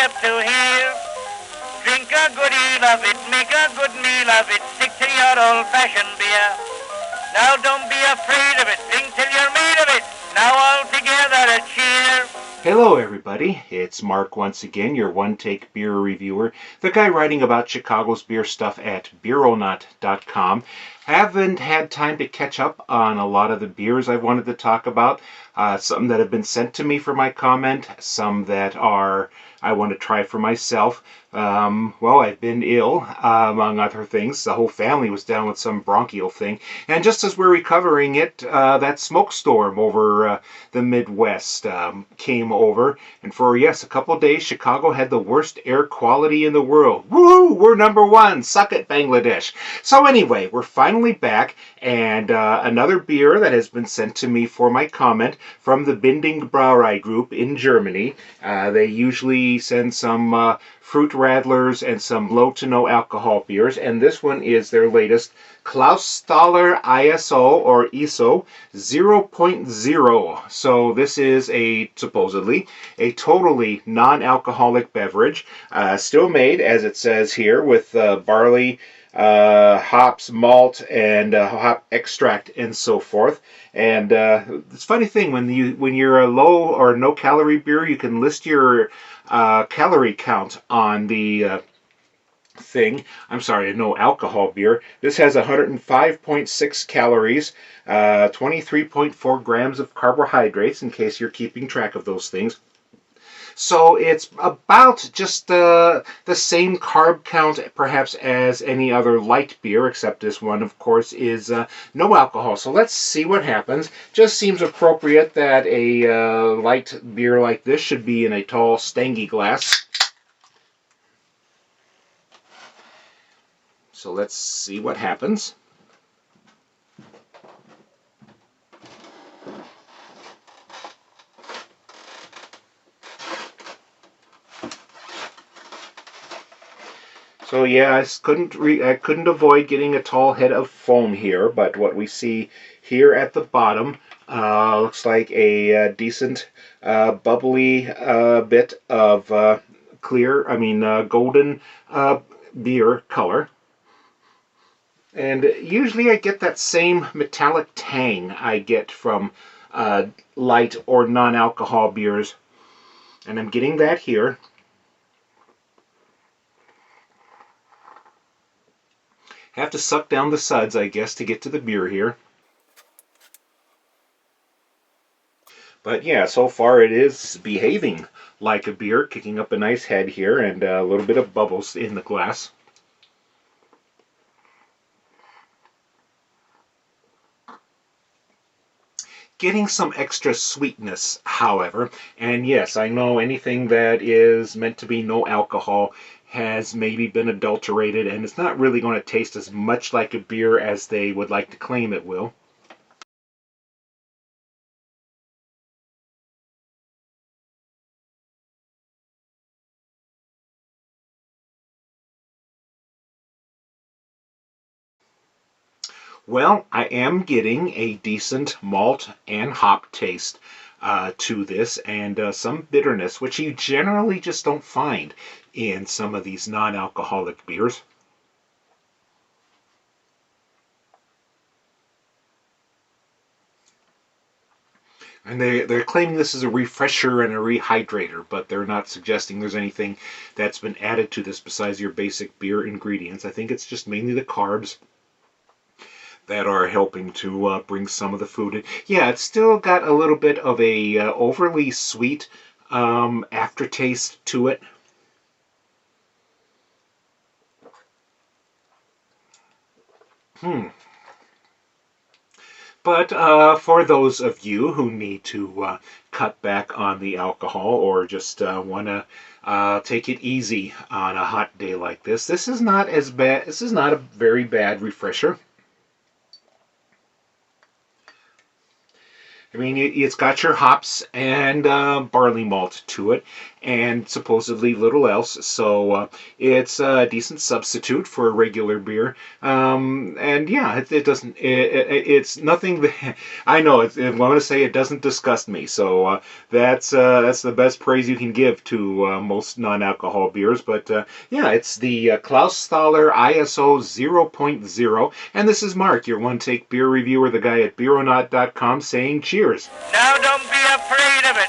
have to hear. Drink a good deal of it, make a good meal of it, stick to your old-fashioned beer. Now don't be afraid of it, drink till you're made of it. Now all together a cheer. Hello everybody, it's Mark once again, your one-take beer reviewer, the guy writing about Chicago's beer stuff at beeronaut.com. Haven't had time to catch up on a lot of the beers I wanted to talk about. Some that have been sent to me for my comment, some that I want to try for myself. Well, I've been ill, among other things. The whole family was down with some bronchial thing. And just as we're recovering it, that smoke storm over the Midwest came over. And for, yes, a couple of days, Chicago had the worst air quality in the world. Woo! We're #1. Suck it, Bangladesh. So anyway, we're finally back. And another beer that has been sent to me for my comment from the Binding-Brauerei group in Germany. They usually send some fruit radlers and some low to no alcohol beers, and this one is their latest Clausthaler ISO or ISO 0.0. So this is supposedly a totally non-alcoholic beverage, still made, as it says here, with barley, hops, malt, and hop extract, and so forth. And it's a funny thing, when you're a low or no calorie beer, you can list your calorie count on the thing. I'm sorry, no alcohol beer. This has 105.6 calories, 23.4 grams of carbohydrates, in case you're keeping track of those things. So it's about just the same carb count, perhaps, as any other light beer, except this one, of course, is no alcohol. So let's see what happens. Just seems appropriate that a light beer like this should be in a tall, stangy glass. So let's see what happens. So yeah, I couldn't avoid getting a tall head of foam here, but what we see here at the bottom looks like a decent bubbly bit of golden beer color. And usually I get that same metallic tang I get from light or non-alcohol beers, and I'm getting that here. Have to suck down the suds, I guess, to get to the beer here. But yeah, so far it is behaving like a beer, kicking up a nice head here, and a little bit of bubbles in the glass. Getting some extra sweetness, however, and yes, I know anything that is meant to be no alcohol has maybe been adulterated, and it's not really going to taste as much like a beer as they would like to claim it will. Well, I am getting a decent malt and hop taste to this, and some bitterness, which you generally just don't find in some of these non-alcoholic beers. And they're claiming this is a refresher and a rehydrator, but they're not suggesting there's anything that's been added to this besides your basic beer ingredients. I think it's just mainly the carbs that are helping to bring some of the food in. Yeah, it's still got a little bit of a overly sweet aftertaste to it. But for those of you who need to cut back on the alcohol, or just want to take it easy on a hot day like this, this is not as bad. This is not a very bad refresher. I mean, it's got your hops and barley malt to it, and supposedly little else. So it's a decent substitute for a regular beer. And yeah, it doesn't. It's nothing that I know. I'm going to say it doesn't disgust me. So that's the best praise you can give to most non-alcohol beers. But yeah, it's the Clausthaler ISO 0.0, and this is Mark, your one-take beer reviewer, the guy at Beeronaut.com, saying cheers. Now don't be afraid of it.